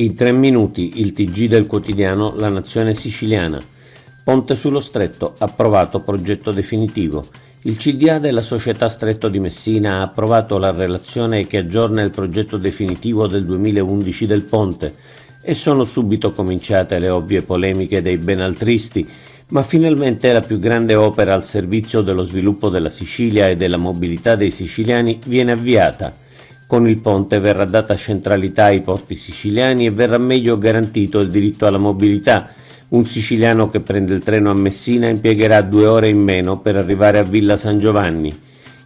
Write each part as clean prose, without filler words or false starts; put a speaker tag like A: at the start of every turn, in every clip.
A: In 3 minuti il TG del quotidiano La Nazione Siciliana. Ponte sullo Stretto, approvato progetto definitivo. Il CDA della società Stretto di Messina ha approvato la relazione che aggiorna il progetto definitivo del 2011 del ponte e sono subito cominciate le ovvie polemiche dei benaltristi, ma finalmente la più grande opera al servizio dello sviluppo della Sicilia e della mobilità dei siciliani viene avviata. Con il ponte verrà data centralità ai porti siciliani e verrà meglio garantito il diritto alla mobilità. Un siciliano che prende il treno a Messina impiegherà 2 ore in meno per arrivare a Villa San Giovanni.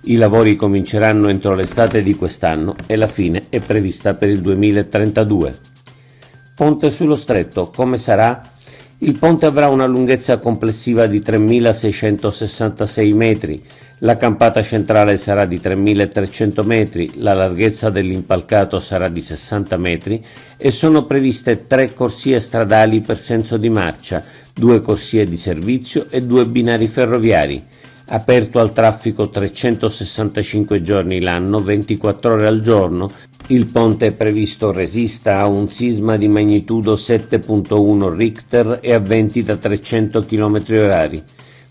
A: I lavori cominceranno entro l'estate di quest'anno e la fine è prevista per il 2032. Ponte sullo Stretto, come sarà? Il ponte avrà una lunghezza complessiva di 3.666 metri, la campata centrale sarà di 3.300 metri, la larghezza dell'impalcato sarà di 60 metri e sono previste 3 corsie stradali per senso di marcia, 2 corsie di servizio e 2 binari ferroviari. Aperto al traffico 365 giorni l'anno, 24 ore al giorno, il ponte è previsto resista a un sisma di magnitudo 7.1 Richter e a venti da 300 km/h.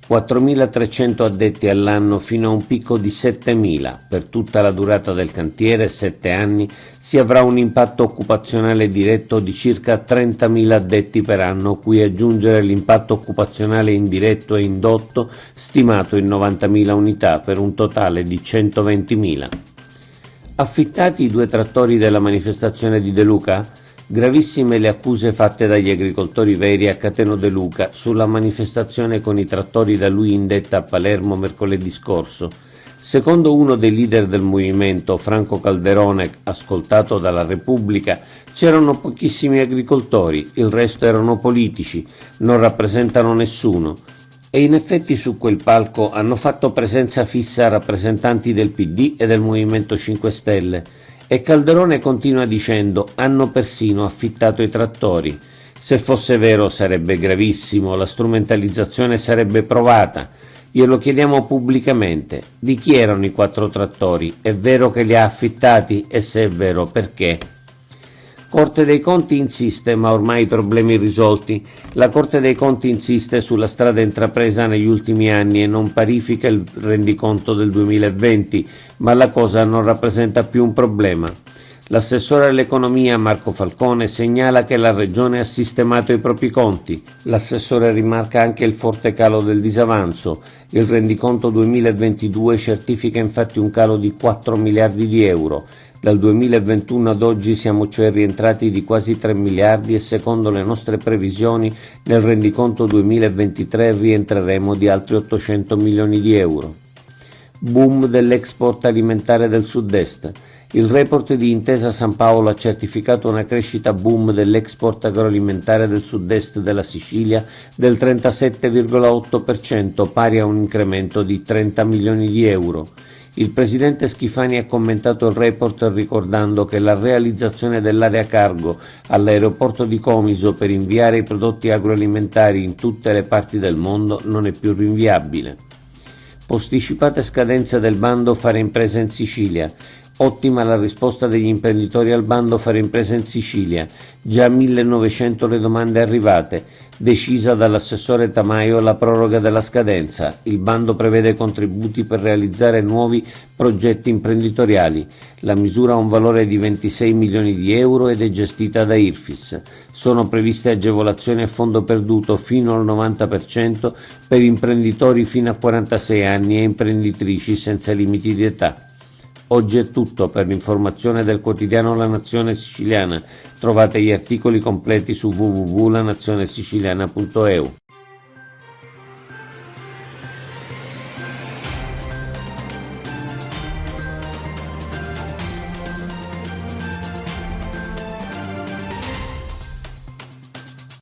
A: 4.300 addetti all'anno fino a un picco di 7.000. Per tutta la durata del cantiere, 7 anni, si avrà un impatto occupazionale diretto di circa 30.000 addetti per anno, cui aggiungere l'impatto occupazionale indiretto e indotto stimato in 90.000 unità per un totale di 120.000. Affittati i 2 trattori della manifestazione di De Luca? Gravissime le accuse fatte dagli agricoltori veri a Cateno De Luca sulla manifestazione con i trattori da lui indetta a Palermo mercoledì scorso. Secondo uno dei leader del movimento, Franco Calderone, ascoltato dalla Repubblica, c'erano pochissimi agricoltori, il resto erano politici, non rappresentano nessuno. E in effetti su quel palco hanno fatto presenza fissa rappresentanti del PD e del Movimento 5 Stelle. E Calderone continua dicendo: hanno persino affittato i trattori. Se fosse vero sarebbe gravissimo, la strumentalizzazione sarebbe provata. Glielo chiediamo pubblicamente. Di chi erano i 4 trattori? È vero che li ha affittati? E se è vero, perché? Corte dei Conti insiste, ma ormai i problemi risolti. La Corte dei Conti insiste sulla strada intrapresa negli ultimi anni e non parifica il rendiconto del 2020, ma la cosa non rappresenta più un problema. L'assessore all'economia Marco Falcone segnala che la Regione ha sistemato i propri conti. L'assessore rimarca anche il forte calo del disavanzo. Il rendiconto 2022 certifica infatti un calo di 4 miliardi di euro. Dal 2021 ad oggi siamo cioè rientrati di quasi 3 miliardi e secondo le nostre previsioni nel rendiconto 2023 rientreremo di altri 800 milioni di euro. Boom dell'export alimentare del Sud-Est. Il report di Intesa San Paolo ha certificato una crescita boom dell'export agroalimentare del Sud-Est della Sicilia del 37,8%, pari a un incremento di 30 milioni di euro. Il presidente Schifani ha commentato il report ricordando che la realizzazione dell'area cargo all'aeroporto di Comiso per inviare i prodotti agroalimentari in tutte le parti del mondo non è più rinviabile. Posticipate scadenze del bando Fare Impresa in Sicilia. Ottima la risposta degli imprenditori al bando Fare Impresa in Sicilia. Già 1.900 le domande arrivate. Decisa dall'assessore Tamaio la proroga della scadenza. Il bando prevede contributi per realizzare nuovi progetti imprenditoriali. La misura ha un valore di 26 milioni di euro ed è gestita da Irfis. Sono previste agevolazioni a fondo perduto fino al 90% per imprenditori fino a 46 anni e imprenditrici senza limiti di età. Oggi è tutto. Per l'informazione del quotidiano La Nazione Siciliana trovate gli articoli completi su www.lanazionesiciliana.eu.